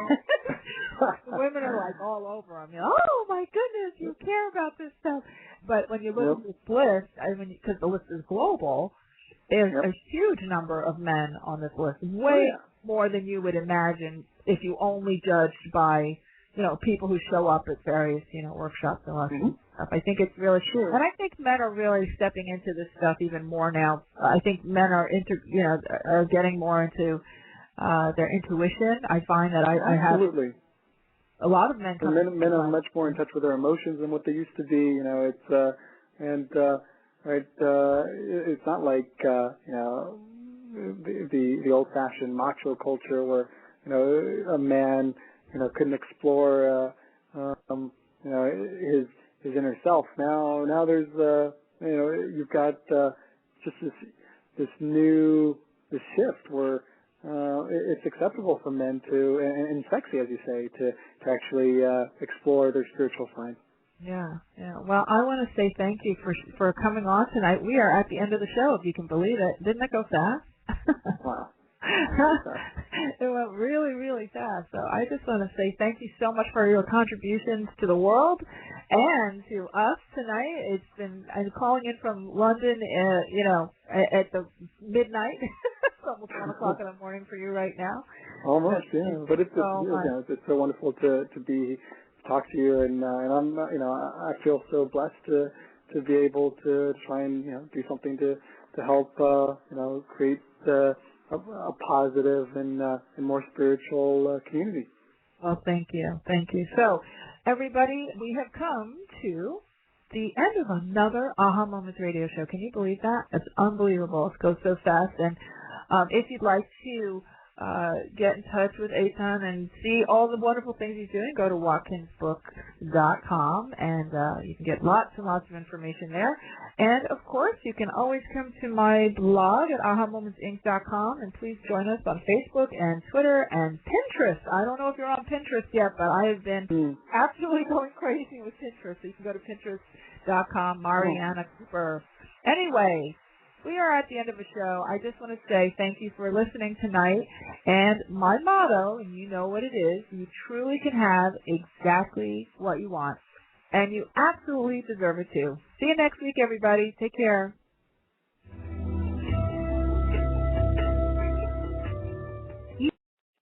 women are all over him. Oh my goodness, you care about this stuff. But when you look at this list, because the list is global, there's a huge number of men on this list, way more than you would imagine if you only judged by people who show up at various workshops and stuff. I think it's really true, and I think men are really stepping into this stuff even more now. I think men are are getting more into their intuition. I find that I have a lot of men. Men are much more in touch with their emotions than what they used to be. It's not like the old-fashioned macho culture where a man couldn't explore his inner self. Now there's you've got just this shift where it's acceptable for men to, and sexy, as you say, to actually explore their spiritual side. Yeah. Well, I want to say thank you for coming on tonight. We are at the end of the show, if you can believe it. Didn't it go fast? Wow. It went really, really fast. So I just want to say thank you so much for your contributions to the world and to us tonight. I'm calling in from London, at the midnight. It's almost 1 o'clock in the morning for you right now. Almost, yeah. But it's so wonderful to talk to you, and I'm I feel so blessed to be able to try and do something to help create a positive and more spiritual community. Well, thank you. So, everybody, we have come to the end of another Aha Moments radio show. Can you believe that? It's unbelievable. It goes so fast. And if you'd like to get in touch with Etan and see all the wonderful things he's doing, go to WatkinsBooks.com, and you can get lots and lots of information there. And, of course, you can always come to my blog at AhaMomentsInc.com, and please join us on Facebook and Twitter and Pinterest. I don't know if you're on Pinterest yet, but I have been absolutely going crazy with Pinterest, so you can go to Pinterest.com, Mariana Cooper. Anyway, we are at the end of the show. I just want to say thank you for listening tonight. And my motto, and you know what it is, you truly can have exactly what you want. And you absolutely deserve it too. See you next week, everybody. Take care.